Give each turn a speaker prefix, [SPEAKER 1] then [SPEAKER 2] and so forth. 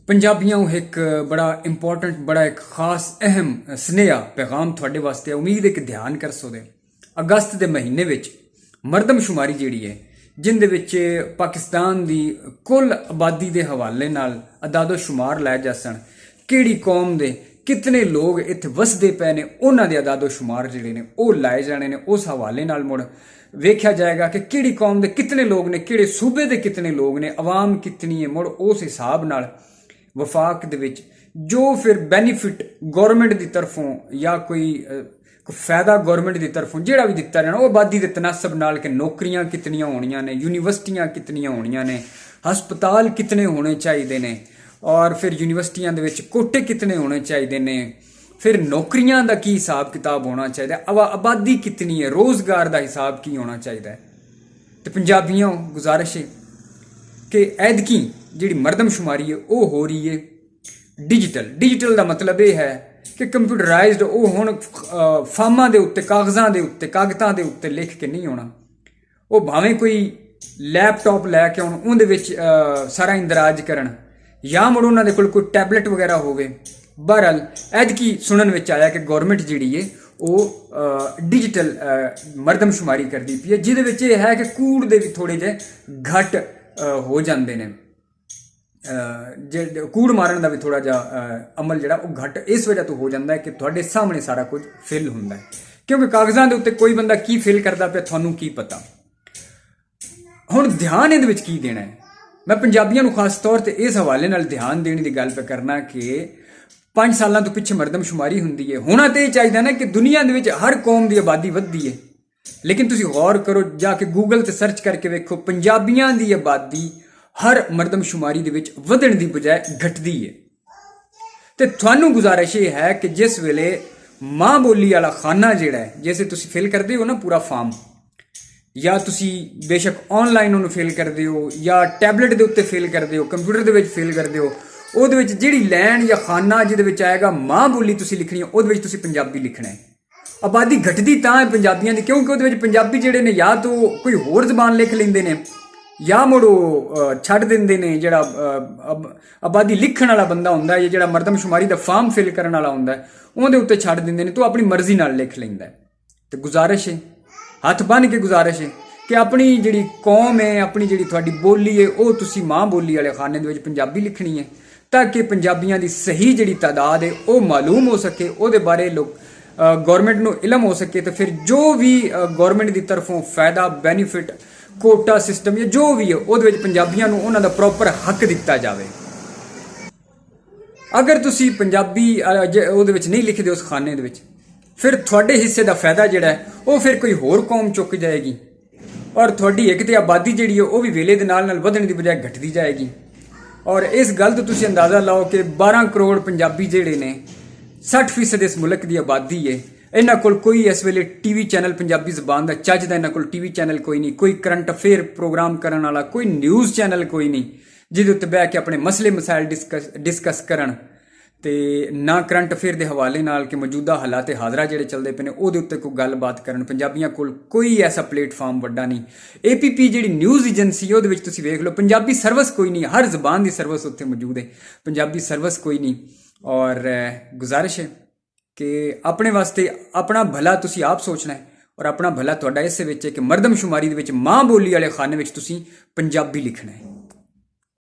[SPEAKER 1] पंजाबियों एक बड़ा इंपॉर्टेंट बड़ा एक खास अहम स्नेहा पैगाम थोड़े वास्ते उम्मीद है कि ध्यान कर सोदे। अगस्त के महीने विच मरदमशुमारी जिहड़ी है जिंदे विच पाकिस्तान की कुल आबादी के हवाले नाल अदादो शुमार लै जासन, किहड़ी कौम के कितने लोग इत्थे वसदे पे ने उन्हां दे अदादो शुमार जिहड़े ने ओह लाए जाने ने। उस हवाले नाल मुड़ वेख्या जाएगा कि किहड़ी कौम के कितने लोग ने, किहड़े सूबे के कितने लोग ने, अवाम कितनी है। मुड़ उस हिसाब नाल वफाक दे विच जो फिर बेनीफिट गौरमेंट की तरफों या कोई फायदा गौरमेंट की तरफों जिहड़ा भी दिता जाना, वो आबादी के तनासब नाल कि नौकरियां कितनियां होनियां ने, यूनीवर्सिटियां कितनियां होनियां ने, हस्पताल कितने होने चाहिए ने, और फिर यूनीवर्सिटियां दे विच कोटे कितने होने चाहिए ने, फिर नौकरियां का की हिसाब किताब होना चाहिए, आबादी कितनी है, रोज़गार का हिसाब की होना चाहिए। तो पंजाबियों गुजारिश है कि ऐदकी जिहड़ी मरदमशुमारी है वो हो रही है डिजिटल का मतलब यह है कि कंप्यूटराइज्ड वो हुण फार्मां दे उत्ते कागज़ां दे उत्ते लिख के नहीं होना। वो भावें कोई लैपटॉप लैके आउण उहदे विच सारा इंदराज करन या मुड़ उन्हां दे कोल कोई टैबलेट वगैरह होवे। बहरहाल ऐदकी सुनन विच आया कि गौरमेंट जिहड़ी है वो डिजिटल मरदमशुमारी करदी पई है, जिहदे विच यह है कि कूड़ दे भी थोड़े जिहे घट हो जाते हैं, कूड़ मारन का भी थोड़ा जा अमल जिहड़ा वो घट इस वजह तो हो जाता है कि तुहाडे सामने सारा कुछ फिल होंदा है, क्योंकि कागज़ां दे उत्ते कोई बंदा की फिल करता पिया तुहानूं की पता। हुण ध्यान इहदे विच की देना है, मैं पंजाबियों नूं खास तौर पर इस हवाले नाल ध्यान देने की गल पे करना कि 5 सालों तो पिछे मरदमशुमारी हुंदी है। होना तो यह चाहिए ना कि दुनिया दे विच हर कौम की आबादी वधदी है, लेकिन तुसी गौर करो जाके गूगल ते सर्च करके वेखो पंजाबियों की आबादी हर मरदमशुमारी दे विच वधण दी बजाय घटदी है। ते तुहानूं गुजारिश ये है कि जिस वेले मां बोली वाला खाना जिहड़ा है, जैसे तुसी फिल करदे हो ना पूरा फार्म, या तुसी बेशक ऑनलाइन उन्होंने फिल करदे हो या टैबलेट के उत्ते फिल करदे हो, कंप्यूटर दे विच फिल करदे हो, ਉਹਦੇ ਵਿੱਚ ਜਿਹੜੀ ਲੈਣ ਜਾਂ ਖਾਨਾ ਜਿਹਦੇ ਵਿੱਚ ਆਏਗਾ ਮਾਂ ਬੋਲੀ ਤੁਸੀਂ ਲਿਖਣੀ ਹੈ, ਉਹਦੇ ਵਿੱਚ ਤੁਸੀਂ ਪੰਜਾਬੀ ਲਿਖਣਾ ਹੈ। ਆਬਾਦੀ ਘਟਦੀ ਤਾਂ ਹੈ ਪੰਜਾਬੀਆਂ ਦੀ ਕਿਉਂਕਿ ਉਹਦੇ ਵਿੱਚ ਪੰਜਾਬੀ ਜਿਹੜੇ ਨੇ ਜਾਂ ਤਾਂ ਕੋਈ ਹੋਰ ਜ਼ਬਾਨ ਲਿਖ ਲੈਂਦੇ ਨੇ ਜਾਂ ਮੁੜ ਉਹ ਛੱਡ ਦਿੰਦੇ ਨੇ। ਜਿਹੜਾ ਆਬਾਦੀ ਲਿਖਣ ਵਾਲਾ ਬੰਦਾ ਹੁੰਦਾ ਹੈ, ਜਿਹੜਾ ਮਰਦਮਸ਼ੁਮਾਰੀ ਦਾ ਫਾਰਮ ਫਿਲ ਕਰਨ ਵਾਲਾ ਹੁੰਦਾ ਹੈ, ਉਹਦੇ ਉੱਤੇ ਛੱਡ ਦਿੰਦੇ ਨੇ, ਤਾਂ ਆਪਣੀ ਮਰਜ਼ੀ ਨਾਲ ਲਿਖ ਲੈਂਦਾ ਹੈ। ਤੇ ਗੁਜ਼ਾਰਿਸ਼ ਹੈ, ਹੱਥ ਬੰਨ੍ਹ ਕੇ ਗੁਜ਼ਾਰਿਸ਼ ਹੈ ਕਿ ਆਪਣੀ ਜਿਹੜੀ ਕੌਮ ਹੈ, ਆਪਣੀ ਜਿਹੜੀ ਤੁਹਾਡੀ ਬੋਲੀ ਹੈ, ਉਹ ਤੁਸੀਂ ਮਾਂ ਬੋਲੀ ਵਾਲੇ ਖਾਨੇ ਦੇ ਵਿੱਚ ਪੰਜਾਬੀ ਲਿਖਣੀ ਹੈ, ताकि पंजाबियों की सही जी तादाद है वो मालूम हो सके, वो बारे लोग गौरमेंट को इलम हो सके। तो फिर जो भी गौरमेंट की तरफों फायदा बेनीफिट कोटा सिस्टम या जो भी है वो पंजाबियों को उन्होंने प्रॉपर हक दिता जाए। अगर तुसी पंजाबी वो नहीं लिखते उस खाने दे विच, फिर थोड़े हिस्से का फायदा जोड़ा है वो फिर कोई होर कौम चुक जाएगी, और थोड़ी एक तो आबादी जी है वो भी वेले के नाल वधण की बजाय घटती जाएगी। और इस गल तो तुसी अंदाज़ा लाओ कि 12 करोड़ पंजाबी जिहड़े ने 60% इस मुल्क की आबादी है। इन्हां कोल कोई इस वेले टीवी चैनल पंजाबी जबान का चज दा इन्हां कोल टीवी चैनल कोई नहीं, कोई करंट अफेयर प्रोग्राम करने वाला कोई न्यूज़ चैनल कोई नहीं जिहदे उत्ते बैठ के अपने मसले मसाइल डिस्कस करन। ते ना करंट अफेयर के हवाले नाल कि मौजूदा हालात हाजरा जिहड़े चलते पे ने उहदे उत्ते कोई गलबात करन। पंजाबियों कोल कोई ऐसा प्लेटफार्म वड्डा नहीं। APP जिहड़ी न्यूज़ एजेंसी है उहदे विच तुसीं वेख लो पंजाबी सर्विस कोई नहीं, हर जबान की सर्विस उत्ते मौजूद है, पंजाबी सर्विस कोई नहीं। और गुजारिश है कि अपने वास्ते अपना भला तुसीं आप सोचना है, और अपना भला तुहाडा इस विच है कि मरदमशुमारी दे विच मां बोली वाले खाने विच तुसीं पंजाबी लिखना है।